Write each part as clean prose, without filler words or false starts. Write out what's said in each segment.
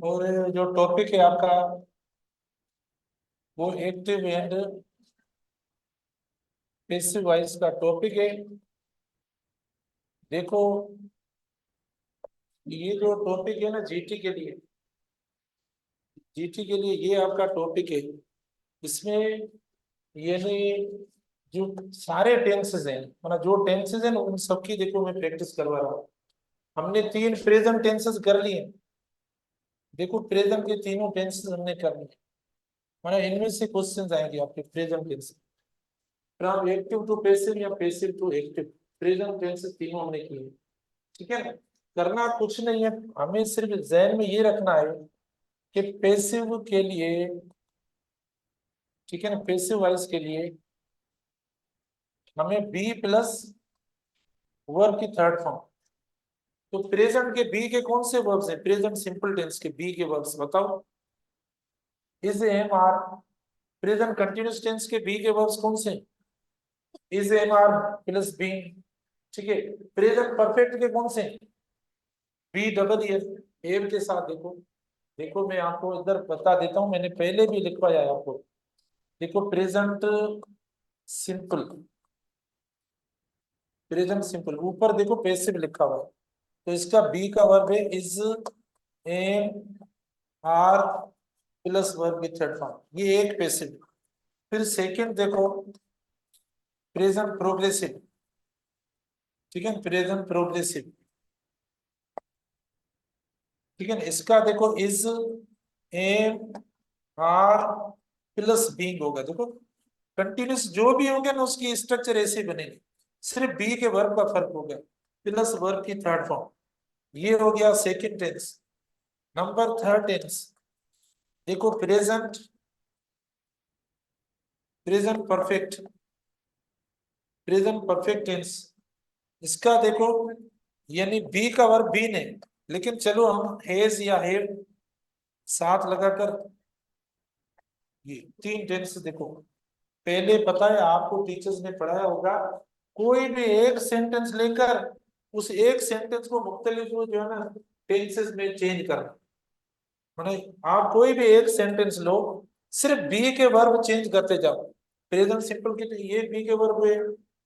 और जो टॉपिक है आपका वो एक्टिव एंड पैसिव वॉइस का टॉपिक है। देखो, ये जो टॉपिक है ना जीटी के लिए, जीटी के लिए ये आपका टॉपिक है। इसमें ये नहीं, जो सारे टेंसेस हैं, मतलब जो टेंसेस हैं ना उन सबकी देखो मैं प्रैक्टिस करवा रहा हूँ। हमने 3 प्रेजेंट टेंसेस कर लिए। देखो प्रेजेंट के तीनों टेंसेस हमने कर लिए, मतलब इनमें से क्वेश्चंस आएंगे आपके present tense from active to passive या passive to active. Present tenses तीनों हमने किए। ठीक है ना। करना कुछ नहीं है, हमें सिर्फ जहन में ये रखना है कि पैसिव के लिए, ठीक है ना, पैसिव वॉइस के लिए हमें बी प्लस वर्ब की थर्ड फॉर्म। तो प्रेजेंट के बी के कौन से वर्ब्स हैं? प्रेजेंट सिंपल टेंस के बी के वर्ब्स बताओ। Is am are. Present continuous tense के बी के वर्ब्स कौन से? Is am are plus be. ठीक है। प्रेजेंट परफेक्ट के कौन से? बी डबल एम के साथ। देखो, देखो मैं आपको इधर बता देता हूं, मैंने पहले भी लिखवाया है आपको। देखो प्रेजेंट सिंपल, प्रेजेंट सिंपल ऊपर देखो पैसिव लिखा हुआ है, तो इसका बी का वर्ब है is am are plus verb की थर्ड फॉर्म, ये एक पैसिव। फिर सेकंड देखो प्रेजेंट प्रोग्रेसिव। ठीक है, प्रेजेंट प्रोग्रेसिव। ठीक है, इसका देखो is am are plus being होगा। देखो कंटिन्यूस जो भी होंगे ना उसकी स्ट्रक्चर ऐसे बनेगी, सिर्फ बी के वर्ब का फर्क होगा, प्लस वर्ब की थर्ड फॉर्म। ये हो गया second tense. Number third tense देखो present, present perfect, present perfect tense. इसका देखो यानी बी का वर्ब बी ने, लेकिन चलो हम हैज या हैव साथ लगाकर ये 3 टेंस देखो। पहले पता है आपको टीचर्स ने पढ़ाया होगा, कोई भी एक सेंटेंस लेकर उस एक सेंटेंस को मुख्तलिफ जो है ना टेंसेस में चेंज करना। मतलब आप कोई भी एक सेंटेंस लो, सिर्फ बी के वर्ब चेंज करते जाओ। प्रेजेंट सिंपल के लिए ये बी के वर्ब है,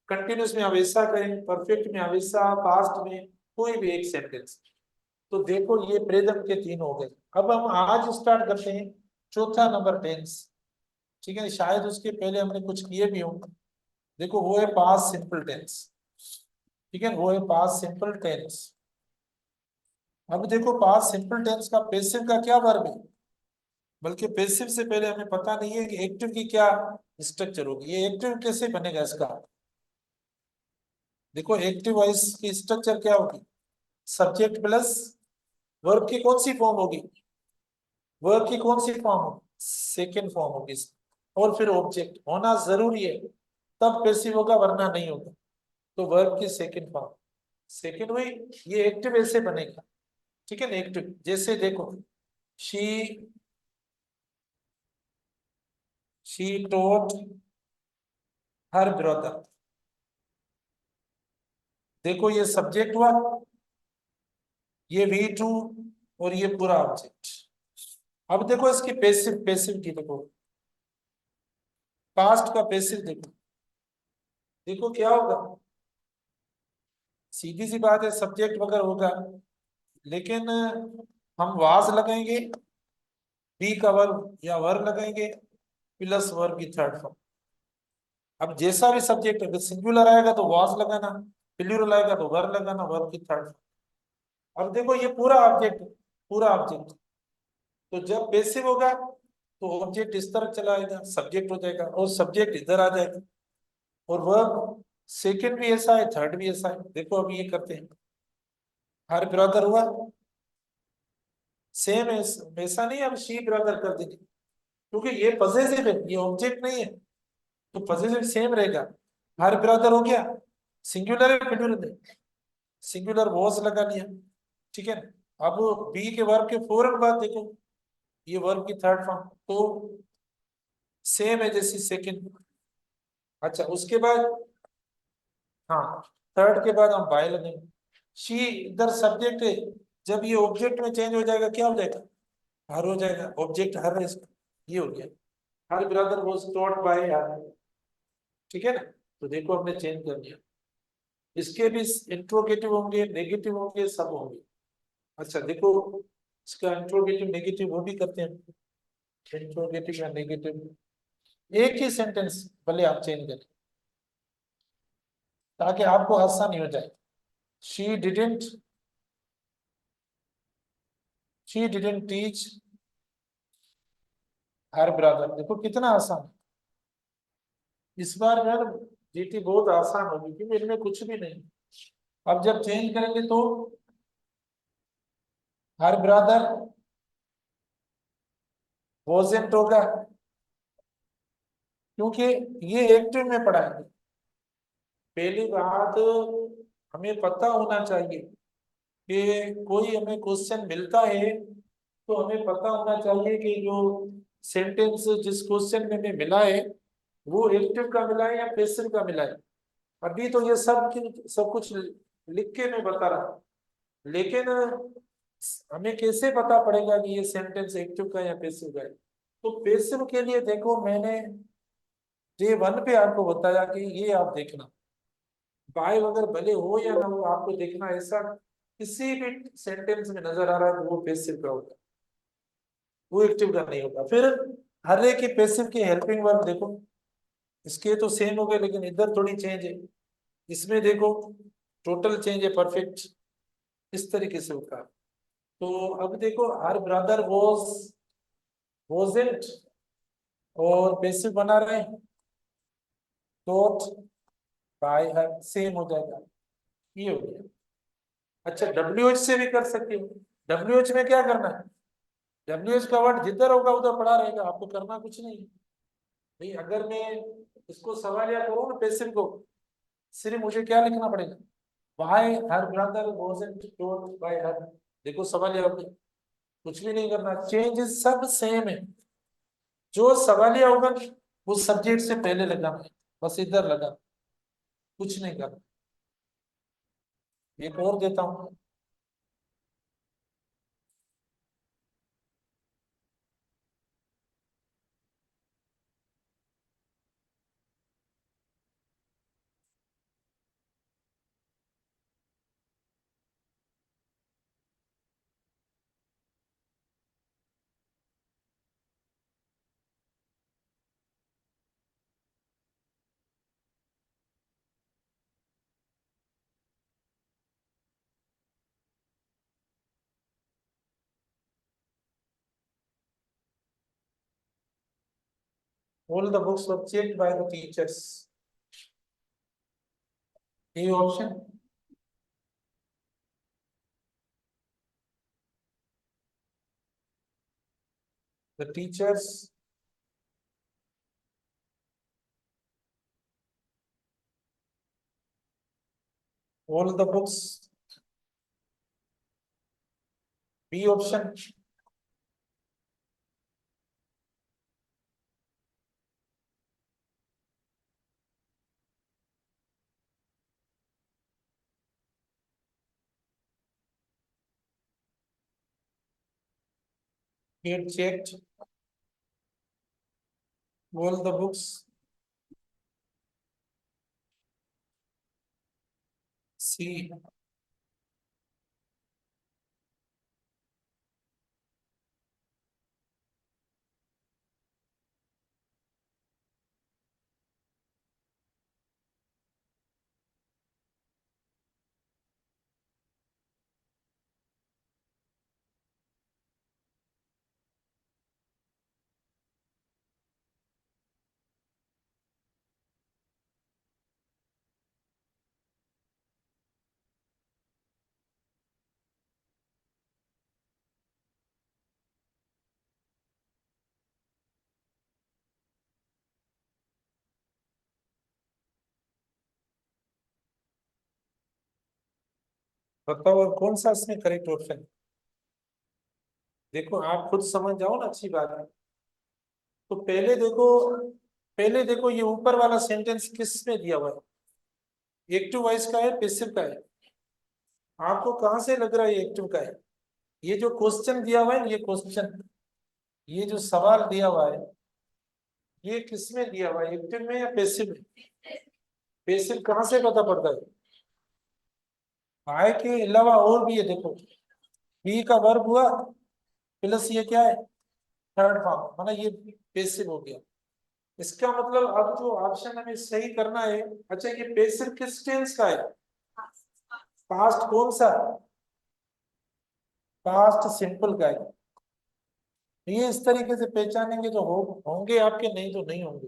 कंटिन्यूस में हमेशा करें, परफेक्ट में हमेशा, पास्ट में कोई भी एक सेंटेंस। तो देखो ये प्रेजेंट के 3 हो गए। अब हम आज स्टार्ट करते हैं चौथा नंबर टेंस। ठीक है, शायद उसके पहले हमने कुछ किए भी होंगे। देखो वो है पास्ट सिंपल टेंस। ठीक है, वो है पास्ट सिंपल टेंस। अब देखो पास्ट सिंपल टेंस का पैसिव का क्या वर्ब है, बल्कि पैसिव से पहले हमें पता नहीं है कि एक्टिव की क्या स्ट्रक्चर होगी। ये एक्टिव कैसे बनेगा इसका? देखो एक्टिव वॉइस की स्ट्रक्चर क्या होगी? सब्जेक्ट प्लस वर्ब की कौन सी फॉर्म होगी? वर्ब की कौन सी फॉर्म होगी? सेकेंड फॉर्म होगी और फिर ऑब्जेक्ट होना जरूरी है, तब पैसिव होगा वरना नहीं होगा। तो वर्ब की सेकेंड फॉर्म, सेकेंड हुई। ये एक्टिव ऐसे बनेगा। ठीक है ना, एक्टिव जैसे देखो she, she taught her brother. देखो ये सब्जेक्ट हुआ, ये वी टू, और ये पूरा ऑब्जेक्ट। अब देखो इसकी पैसिव, पैसिव की देखो, पास्ट का पैसिव देखो। देखो क्या होगा, सीधी सी बात है सब्जेक्ट वगैरह होगा, लेकिन हम वाज लगाएंगे, बी का वर्ब या वर्ब लगाएंगे, प्लस वर्ब की थर्ड फॉर्म। अब जैसा भी सब्जेक्ट, अगर सिंगुलर आएगा तो वाज लगाना, प्लूरल आएगा तो वर्ब लगाना, वर्ब की थर्ड फॉर्म। अब देखो ये पूरा ऑब्जेक्ट, पूरा ऑब्जेक्ट। तो जब पैसिव होगा तो ऑब्जेक्ट इस तरफ चला आएगा, सब्जेक्ट हो जाएगा, और सब्जेक्ट इधर आ जाएगा। और वर्ब सेकंड भी ऐसा है, थर्ड भी ऐसा है। देखो अभी ये करते हैं, हर ब्रदर हुआ, सेम है, ऐसा नहीं है अब शी ब्रदर कर देंगे, क्योंकि ये पजेसिव है, ये ऑब्जेक्ट नहीं है, तो पजेसिव सेम रहेगा। हर ब्रदर हो गया, सिंगुलर है प्लूरल है, सिंगुलर वॉज लगा लिया। ठीक है ना। अब बी के वर्ब के फौरन बाद देखो ये वर्ब की थर्ड फॉर्म, तो सेम है जैसी सेकंड। अच्छा उसके बाद, हाँ, थर्ड के बाद हम बाय लगेंगे। शी इधर सब्जेक्ट है, जब ये ऑब्जेक्ट में चेंज हो जाएगा क्या हो जाएगा? हर हो जाएगा, ऑब्जेक्ट हर ये हो गया, her brother was taught by हर। ठीक है ना, तो देखो हमने चेंज कर दिया। इसके भी इंट्रोगेटिव होंगे, नेगेटिव होंगे, सब होंगे। अच्छा देखो, इसका इंट्रोगेटिव नेगेटिव वो भी करते हैं, इंट्रोगेटिव या नेगेटिव एक ही सेंटेंस भले आप चेंज करें ताकि आपको आसानी हो जाए। She didn't, she didn't teach her brother, देखो कितना आसान है। इस बार यार जीटी बहुत आसान होगी क्योंकि इनमें कुछ भी नहीं। अब जब चेंज करेंगे तो हर ब्रदर वॉजेंट होगा, क्योंकि ये एक्टिव में पढ़ा है। पहली बात, हमें पता होना चाहिए कि कोई हमें क्वेश्चन मिलता है तो हमें पता होना चाहिए कि जो सेंटेंस जिस क्वेश्चन में हमें मिला है वो एक्टिव का मिला है या पैसिव का मिला है। अभी तो ये सब कुछ लिख के मैं बता रहा हूँ, लेकिन हमें कैसे पता पड़ेगा कि ये सेंटेंस एक्टिव का या पैसिव का है। तो पैसिव के लिए देखो, मैंने डे वन पे आपको बताया कि ये आप देखना, बाय अगर भले हो या ना हो आपको देखना, ऐसा किसी भी सेंटेंस में नजर आ रहा है तो वो पैसिव का होगा, वो एक्टिव का नहीं होगा। फिर हर एक की पैसिव की हेल्पिंग वर्ब देखो, इसके तो सेम हो गए लेकिन इधर थोड़ी चेंज है। इसमें देखो टोटल चेंज है, परफेक्ट इस तरीके से होगा। तो अब देखो हर ब्रदर वॉजेंट और पैसिव बना रहे हैं, डॉट बाय हर सेम हो जाएगा, ये हो गया। अच्छा डब्ल्यू एच से भी कर सकते हो। डब्ल्यू एच में क्या करना है, डब्ल्यू एच का वर्ड जिधर होगा उधर पड़ा रहेगा, आपको करना कुछ नहीं। नहीं, अगर मैं इसको सवालिया करूँ ना पैसिव को, सिर्फ मुझे क्या लिखना पड़ेगा, bye her brother wasn't told by हर। देखो सवालिया हो गया, कुछ भी नहीं करना, चेंजेस सब सेम है। जो सवालिया होगा वो सब्जेक्ट से पहले लगाना है, बस इधर लगा, कुछ नहीं करना। एक और देता हूं, all the books were checked by the teachers, ये option. The teachers all the books, B option. Get checked all the books, C। बताओ अब कौन सा इसमें करेक्ट ऑप्शन। देखो आप खुद समझ जाओ ना, अच्छी बात है। तो पहले देखो ये ऊपर वाला सेंटेंस किस में दिया हुआ है, एक्टिव वॉइस का है पैसिव का है। आपको कहां से लग रहा है ये एक्टिव का है, ये जो क्वेश्चन दिया हुआ है ना, ये क्वेश्चन ये जो सवाल दिया हुआ है ये किसमें दिया हुआ है, एक्टिव में या पैसिव में? पैसिव कहाँ से पता पड़ता है? आय के अलावा और भी है, देखो बी का वर्ब हुआ प्लस ये क्या है, थर्ड फॉर्म, मतलब ये पैसिव हो गया। इसका मतलब अब जो ऑप्शन हमें सही करना है, अच्छा ये पैसिव किस टेंस का है? पास्ट कौन सा? पास्ट सिंपल का है। ये इस तरीके से पहचानेंगे तो होंगे आपके, नहीं तो नहीं होंगे।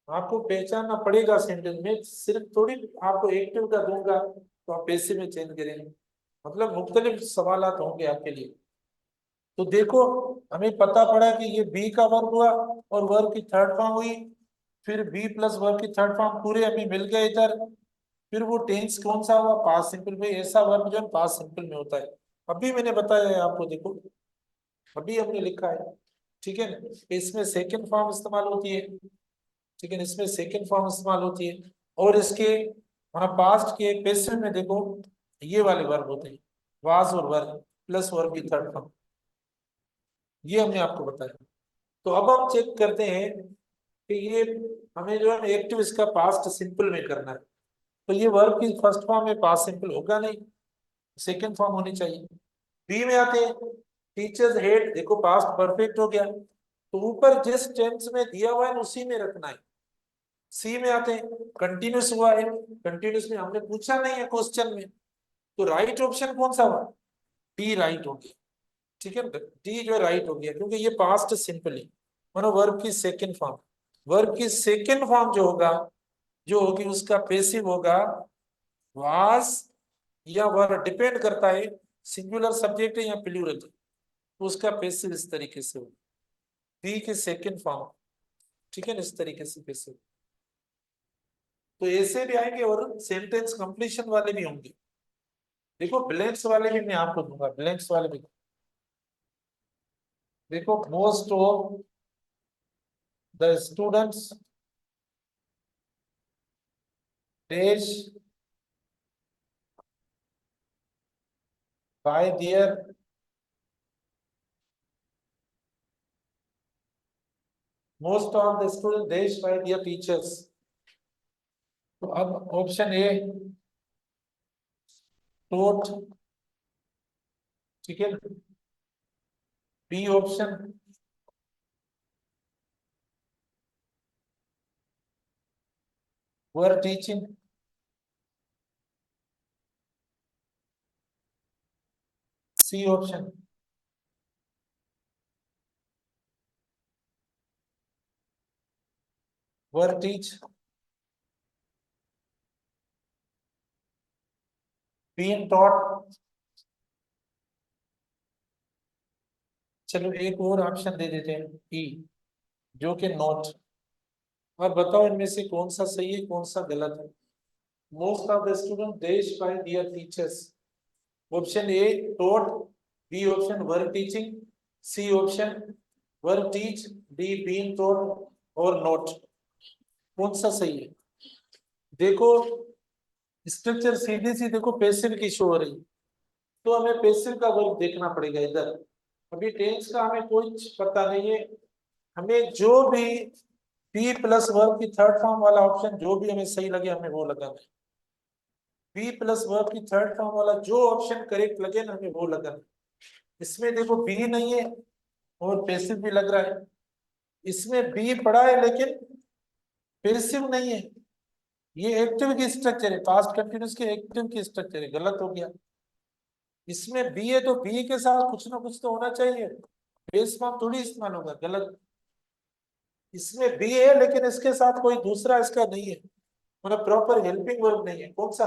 आपको पहचानना पड़ेगा सेंटेंस में, सिर्फ थोड़ी आपको एक्टिव का दूंगा तो आप पैसिव में चेंज करेंगे। मतलब मुख्तलिफ सवालात होंगे आपके लिए। तो देखो हमें पता पड़ा कि ये बी का वर्ब हुआ और वर्ब की थर्ड फॉर्म हुई, फिर बी प्लस वर्ब की थर्ड फॉर्म पूरे हमें मिल गए इधर। फिर वो टेंस कौन सा हुआ, पास्ट सिंपल में। ऐसा वर्ब जो है पास्ट सिंपल में होता है। अभी मैंने बताया है आपको, देखो अभी हमने लिखा है, ठीक है ना। इसमें सेकंड फॉर्म इस्तेमाल होती है, ठीक है, इसमें सेकंड फॉर्म इस्तेमाल होती है। और इसके पास्ट के पैसिव में देखो ये वाले वर्ब होते हैं, वाज और वर्ब प्लस वर्ब की थर्ड फॉर्म। ये हमने आपको बताया। तो अब हम चेक करते हैं कि ये हमें जो है एक्टिव इसका पास्ट सिंपल में करना है। तो ये वर्ब की फर्स्ट फॉर्म में पास्ट सिंपल होगा नहीं, सेकंड फॉर्म होनी चाहिए। बी में आते हैं, टीचर्स हेड, देखो पास्ट परफेक्ट हो गया, तो ऊपर जिस टेंस में दिया हुआ है उसी में रखना है। सी में आते हैं, कंटिन्यूस हुआ है, कंटिन्यूस में हमने पूछा नहीं है क्वेश्चन में, तो राइट ऑप्शन कौन सा हुआ? डी राइट हो गया, ठीक है। डी जो राइट हो गया क्योंकि ये पास्ट सिंपल है, मानो वर्ब की सेकंड फॉर्म। वर्ब की सेकंड फॉर्म जो होगा, जो होगी उसका पैसिव होगा वाज या वर, डिपेंड करता है सिंगुलर सब्जेक्ट है या प्लूरल, तो उसका पैसिव इस तरीके से होगा, बी के सेकंड फॉर्म, ठीक है ना, इस तरीके से पैसिव। तो ऐसे भी आएंगे और सेंटेंस कंप्लीशन वाले भी होंगे। देखो ब्लैंक्स वाले भी मैं आपको दूंगा, ब्लैंक्स वाले भी। देखो most of the students dash by their most of the student dash by their teachers. तो अब ऑप्शन ए टोट, ठीक है, B option were teaching, C option were teach, being taught. चलो एक और ऑप्शन दे देते हैं, ई, जो कि नॉट। अब बताओ इनमें से कौन सा सही है कौन सा गलत है। Most of the student dash by their teachers, option A taught, B option were teaching, C option were teach, D being taught और नॉट। कौन सा सही है? देखो स्ट्रक्चर सीधी सी देखो पैसिव की शो हो रही, तो हमें पैसिव का वर्ब देखना पड़ेगा इधर। अभी टेंस का हमें कुछ पता नहीं है, हमें जो भी बी प्लस वर्ब की थर्ड फॉर्म वाला ऑप्शन जो भी हमें सही लगे हमें वो लगाना है। बी प्लस वर्ब की थर्ड फॉर्म वाला जो ऑप्शन करेक्ट लगे ना हमें वो लगाना है। इसमें देखो बी नहीं है और पैसिव भी लग रहा है, इसमें बी पड़ा है लेकिन पैसिव नहीं है। ये एक्टिव की स्ट्रक्चर है, पास्ट कंटिन्यूस के एक्टिव की स्ट्रक्चर है, गलत हो गया। इसमें बी है तो बी के साथ कुछ ना कुछ तो होना चाहिए, बेस फॉर्म थोड़ी इस्तेमाल होगा, गलत। इसमें बी है लेकिन इसके साथ कोई दूसरा इसका नहीं है, मतलब प्रॉपर हेल्पिंग वर्ब नहीं है। कौन सा?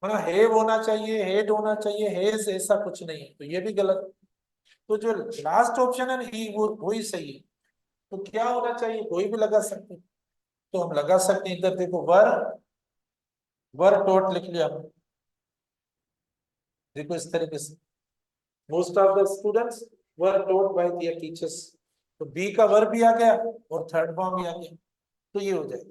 मतलब हैव होना चाहिए, हेड होना चाहिए, हैज, ऐसा कुछ नहीं है, तो ये भी गलत। तो जो लास्ट ऑप्शन है ना ई, वो ही सही है। तो क्या होना चाहिए, कोई भी लगा सकते हैं। तो हम लगा सकते हैं इधर देखो वर, वर टोट लिख लिया हमने, देखो इस तरीके से most of the students were taught by their teachers. तो बी का वर भी आ गया और थर्ड फॉर्म भी आ गया, तो ये हो जाएगा।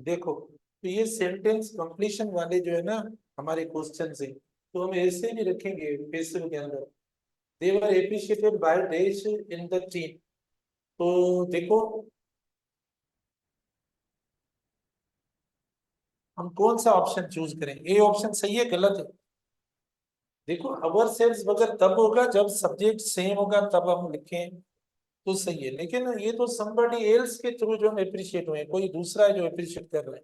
देखो तो ये सेंटेंस कंप्लीशन वाले जो है ना हमारे क्वेश्चन से, तो हम ऐसे भी रखेंगे पेसिव के अंदर, they were appreciated by dash in the team. तो देखो हम कौन सा ऑप्शन चूज करें, ए ऑप्शन सही है गलत है? देखो अवर सेल्स वगैरह तब होगा जब सब्जेक्ट सेम होगा, तब हम लिखें तो सही है, लेकिन ये तो somebody एल्स के थ्रू जो हम अप्रिशिएट हुए, कोई दूसरा है जो अप्रिशिएट कर रहा है,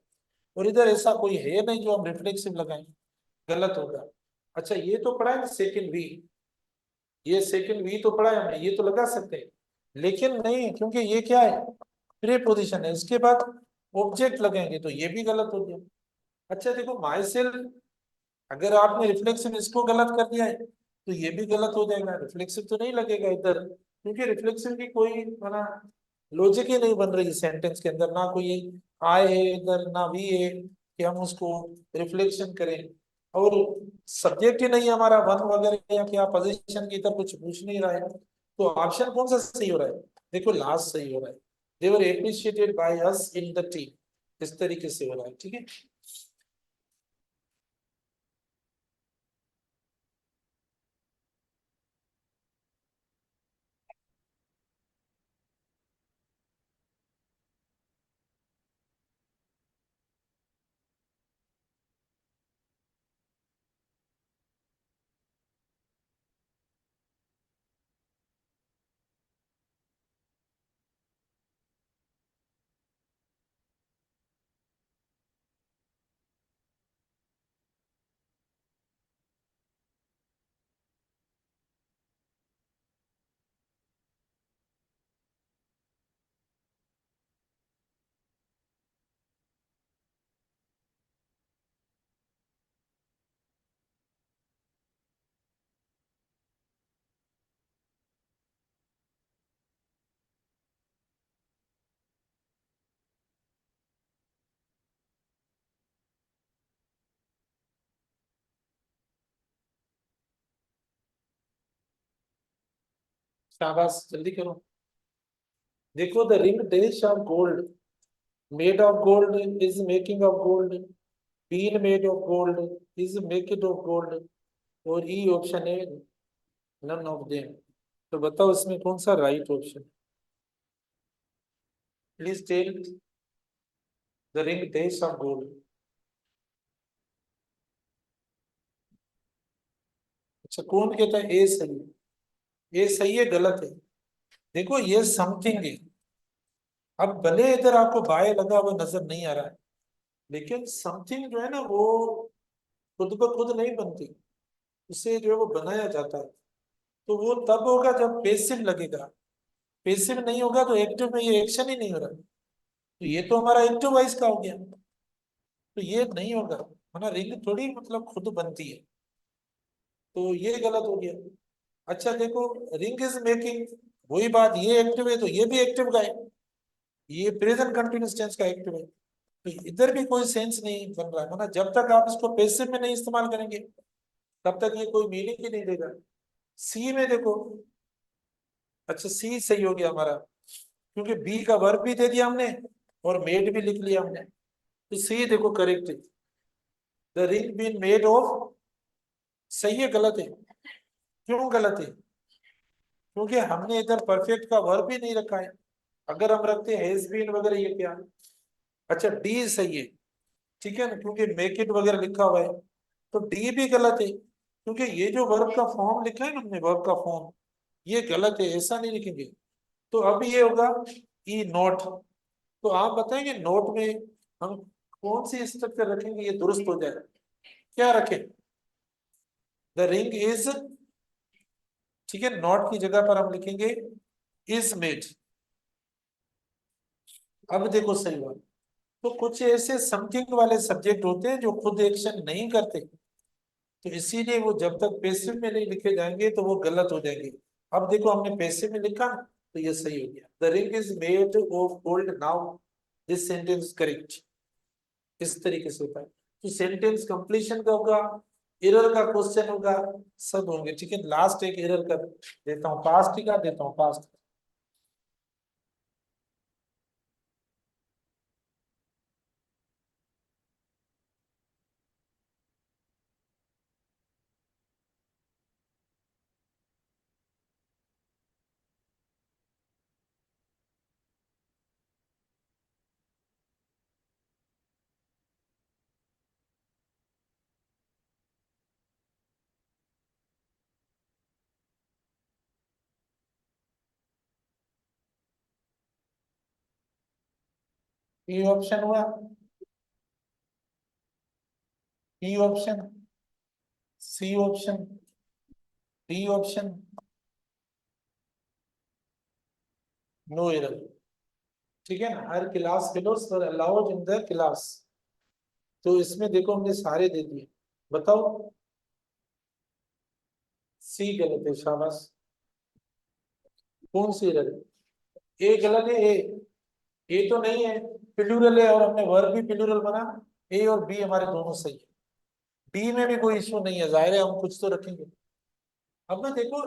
और इधर ऐसा कोई है नहीं जो हम रिफ्लेक्सिव लगाएं, गलत होगा। अच्छा ये तो पढ़ा है सेकंड वी, ये सेकंड वी तो पढ़ा है हमने, ये तो लगा सकते हैं, लेकिन नहीं क्योंकि ये क्या है, प्रीपोजिशन है, इसके बाद ऑब्जेक्ट लगेंगे तो ये भी गलत हो गया। अच्छा देखो माई सेल्फ, अगर आपने रिफ्लेक्सिव इसको गलत कर दिया है तो ये भी गलत हो जाएगा, रिफ्लेक्सिव तो नहीं लगेगा इधर, क्योंकि रिफ्लेक्सिव की कोई माना लॉजिक ही नहीं बन रही सेंटेंस के अंदर, ना कोई आय है इधर ना वी है कि हम उसको रिफ्लेक्शन करें, और सब्जेक्ट ही नहीं हमारा वन वगैरह या क्या पोजीशन की तरफ कुछ पूछ नहीं रहा है, तो ऑप्शन कौन सा सही हो रहा है? देखो लास्ट सही हो रहा है, they were appreciated by us in the team, इस तरीके से हो रहा है, ठीक है। शाबाश जल्दी करो। देखो the ring dash of gold, made of gold is making of gold, been made of gold is making of gold, और ई ऑप्शन है नन ऑफ देम। तो बताओ इसमें कौन सा right option? Please tell the ring dash of gold. अच्छा कौन कहता है ए सही है? ए सही है गलत है? देखो ये समथिंग है, अब भले इधर आपको बाय लगा हुआ नजर नहीं आ रहा है, लेकिन समथिंग जो है ना वो खुद ब खुद नहीं बनती, उसे जो है वो बनाया जाता है, तो वो तब होगा जब पेसिव लगेगा, पेसिव नहीं होगा तो एक्टिव में ये एक्शन ही नहीं हो रहा, तो ये तो हमारा एक्टिव वॉइस का हो गया, तो ये नहीं होगा, है ना, रिंग थोड़ी मतलब खुद बनती है, तो ये गलत हो गया। अच्छा देखो रिंग इज मेकिंग, वही बात, ये एक्टिव है तो ये भी एक्टिव का है, ये प्रेजेंट कंटिन्यूस टेंस का एक्टिव है, तो इधर भी कोई सेंस नहीं बन रहा है, मतलब जब तक आप इसको पैसिव में नहीं इस्तेमाल करेंगे तब तक ये कोई मीनिंग ही नहीं देगा। सी में देखो, अच्छा सी सही हो गया हमारा, क्योंकि बी का वर्ब भी दे दिया हमने और मेड भी लिख लिया हमने, तो सी देखो करेक्ट है, the ring been made of, सही है गलत है? क्यों गलत है? क्योंकि हमने इधर परफेक्ट का वर्ब भी नहीं रखा है, अगर हम रखते हैज बीन वगैरह ये क्या। अच्छा डी सही है, ठीक है ना, क्योंकि मेक इट वगैरह लिखा हुआ है, तो डी भी गलत है, क्योंकि ये जो वर्ब का फॉर्म लिखा है ना हमने, वर्ब का फॉर्म ये गलत है, ऐसा नहीं लिखेंगे, तो अब ये होगा ई नॉट। तो आप बताएंगे नोट में हम कौन सी स्ट्रक्चर रखेंगे ये दुरुस्त हो जाएगा, क्या रखें? द रिंग इज, ठीक है, नॉट की जगह पर हम लिखेंगे इज मेड। अब देखो सही हुआ, तो कुछ ऐसे समथिंग वाले सब्जेक्ट होते हैं जो खुद एक्शन नहीं करते, तो इसीलिए वो जब तक पैसिव में नहीं लिखे जाएंगे तो वो गलत हो जाएंगे। अब देखो हमने पैसिव में लिखा तो ये सही हो गया, the ring is made of gold now, this sentence correct, इस तरीके से होता है। तो सेंटेंस कंप्लीशन का होगा, एरर का क्वेश्चन होगा, सब होंगे, ठीक है। लास्ट एक एरर कर देता हूँ, पास्ट का देता हूँ, पास्ट। ई ऑप्शन हुआ, E option, C option, D option, no error. ठीक है ना, her class fellows were allowed in the class. तो इसमें देखो हमने सारे दे दिए, बताओ। सी गलत है, शाबाश। कौन सी एरर है? ए गलत है, ए तो नहीं है, प्लूरल है और हमने वर्ब भी प्लूरल बना। ए और बी हमारे दोनों सही है। डी में भी कोई इश्यू नहीं है, जाहिर है हम कुछ तो रखेंगे। अब ना देखो,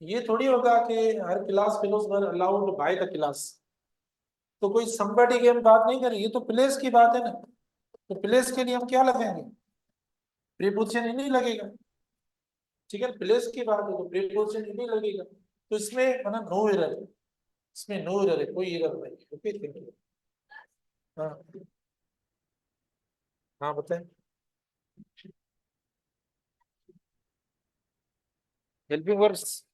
ये थोड़ी होगा कि her class fellows were allowed by the class. तो कोई somebody की हम बात नहीं करें, ये तो प्लेस की बात है ना। तो प्लेस के लिए हम क्या लगाएंगे? प्रीपोजिशन ही नहीं लगेगा। ठीक है, प्लेस की बात है तो प्रीपोजिशन ही नहीं लगेगा। तो इसमें है ना नो एरर, इसमें नो एरर है, कोई एरर नहीं है। Okay, thank you. हाँ, हाँ बताएं। Helping verbs,